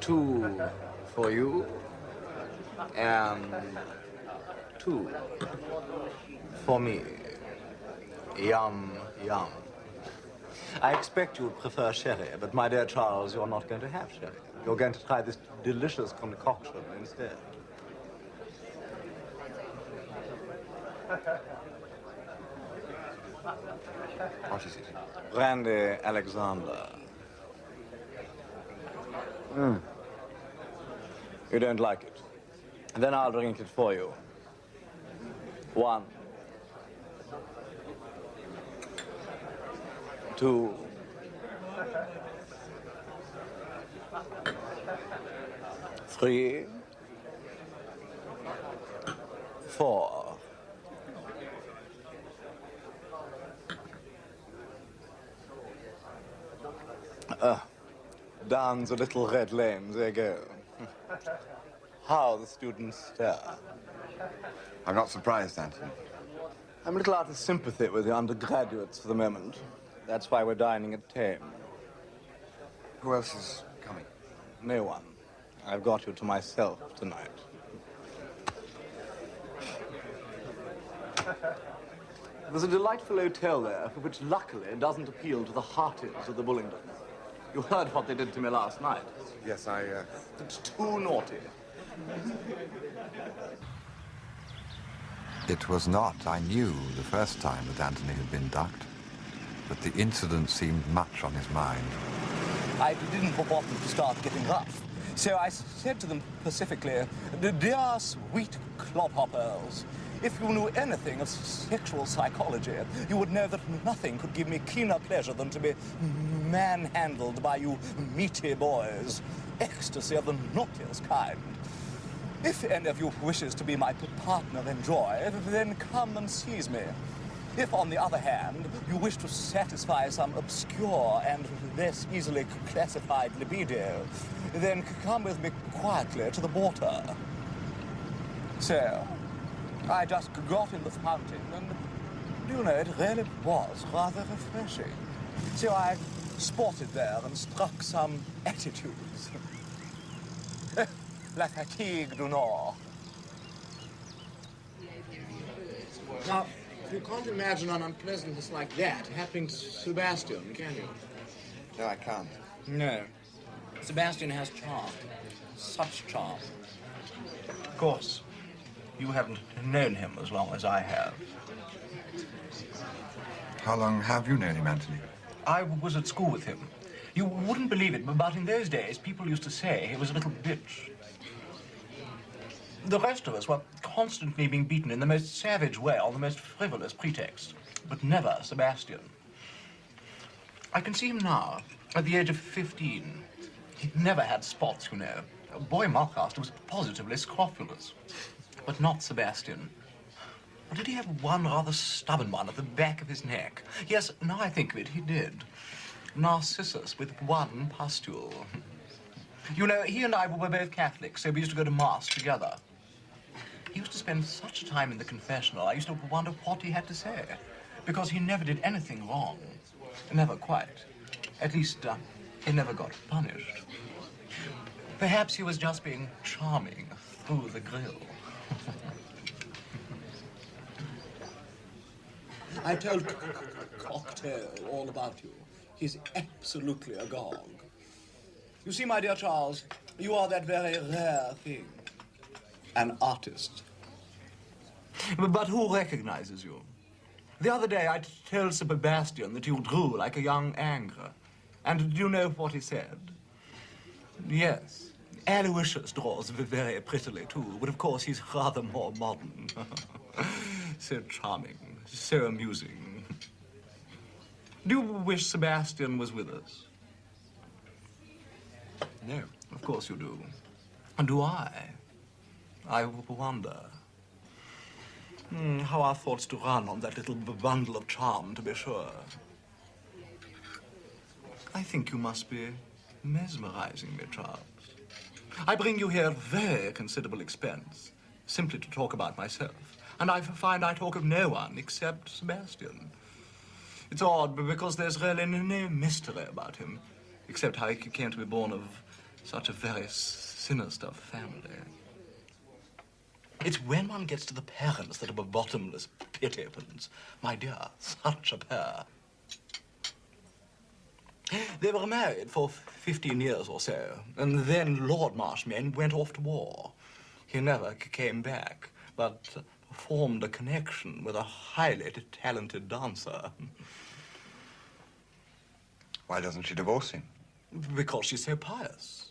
2 for you, and 2 for me. Yum, yum. I expect you prefer sherry, but my dear Charles, you're not going to have sherry. You're going to try this delicious concoction instead. What is it? Brandy Alexander. You don't like it? Then I'll drink it for you. 1, 2, 3, 4. Down the little red lane they go. How the students stare. I'm not surprised, Anthony. I'm a little out of sympathy with the undergraduates for the moment. That's why we're dining at 10. Who else is coming? No one. I've got you to myself tonight. There's a delightful hotel there, which luckily doesn't appeal to the hearties of the Bullingdons. You heard what they did to me last night. Yes, It's too naughty. It was not, I knew, the first time that Anthony had been ducked, but the incident seemed much on his mind. I didn't want them to start getting rough. So I said to them pacifically, "Dear sweet clodhoppers, if you knew anything of sexual psychology, you would know that nothing could give me keener pleasure than to be manhandled by you meaty boys. Ecstasy of the naughtiest kind. If any of you wishes to be my partner in joy, then come and seize me. If, on the other hand, you wish to satisfy some obscure and less easily classified libido, then come with me quietly to the water." So, I just got in the fountain, and, do you know, it really was rather refreshing. So I sported there and struck some attitudes. La fatigue du Nord. Now, you can't imagine an unpleasantness like that happening to Sebastian, can you? No, I can't. No. Sebastian has charm. Such charm. Of course, you haven't known him as long as I have. How long have you known him, Anthony? I was at school with him. You wouldn't believe it, but in those days, people used to say he was a little bitch. The rest of us were constantly being beaten in the most savage way on the most frivolous pretext, but never Sebastian. I can see him now, at the age of 15. He'd never had spots, you know. Boy Mulcaster was positively scrofulous, but not Sebastian. Or did he have one rather stubborn one at the back of his neck? Yes, now I think of it, he did. Narcissus with one pustule. You know, he and I were both Catholics, so we used to go to Mass together. He used to spend such time in the confessional, I used to wonder what he had to say, because he never did anything wrong. Never quite. At least, he never got punished. Perhaps he was just being charming through the grill. I told Cocktail all about you. He's absolutely agog. You see, my dear Charles, you are that very rare thing. An artist. But who recognizes you? The other day, I told Sebastian that you drew like a young Angre. And do you know what he said? Yes. Aloysius draws very prettily, too, but of course he's rather more modern. So charming, so amusing. Do you wish Sebastian was with us? No, of course you do. And do I? I wonder. How our thoughts do run on that little bundle of charm, to be sure. I think you must be mesmerizing me, Charles. I bring you here at very considerable expense, simply to talk about myself. And I find I talk of no one except Sebastian. It's odd, because there's really no mystery about him, except how he came to be born of Such a very sinister family. It's when one gets to the parents that a bottomless pit opens. My dear, such a pair. They were married for 15 years or so, and then Lord Marshmain went off to war. He never came back, but formed a connection with a highly talented dancer. Why doesn't she divorce him? Because she's so pious.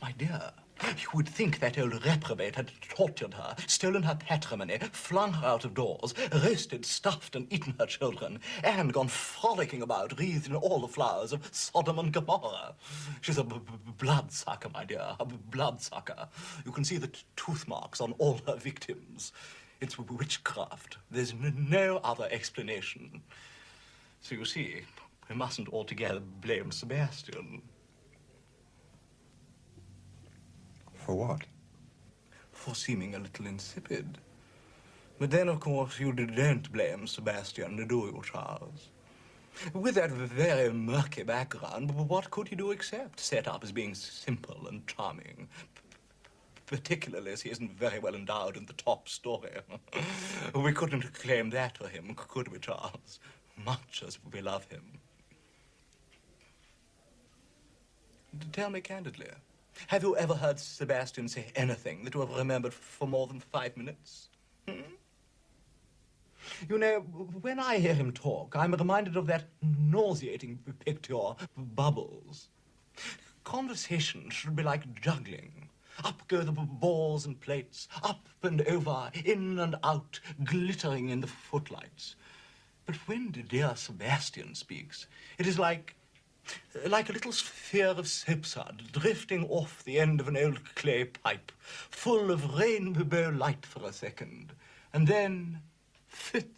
My dear, you would think that old reprobate had tortured her, stolen her patrimony, flung her out of doors, roasted, stuffed, and eaten her children, and gone frolicking about, wreathed in all the flowers of Sodom and Gomorrah. She's a bloodsucker, my dear, a bloodsucker. You can see the tooth marks on all her victims. It's witchcraft. There's no other explanation. So you see, we mustn't altogether blame Sebastian. For what? For seeming a little insipid. But then, of course, you don't blame Sebastian, do you, Charles? With that very murky background, what could he do except set up as being simple and charming? Particularly as he isn't very well endowed in the top story. We couldn't claim that for him, could we, Charles? Much as we love him. Tell me candidly, have you ever heard Sebastian say anything that you have remembered for more than 5 minutes? You know, when I hear him talk, I'm reminded of that nauseating picture, Bubbles. Conversation should be like juggling. Up go the balls and plates, up and over, in and out, glittering in the footlights. But when dear Sebastian speaks, it is like a little sphere of soapsuds drifting off the end of an old clay pipe, full of rainbow light for a second, and then, fit,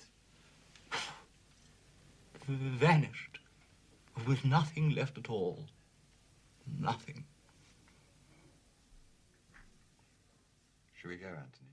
vanished, with nothing left at all. Nothing. Shall we go, Anthony?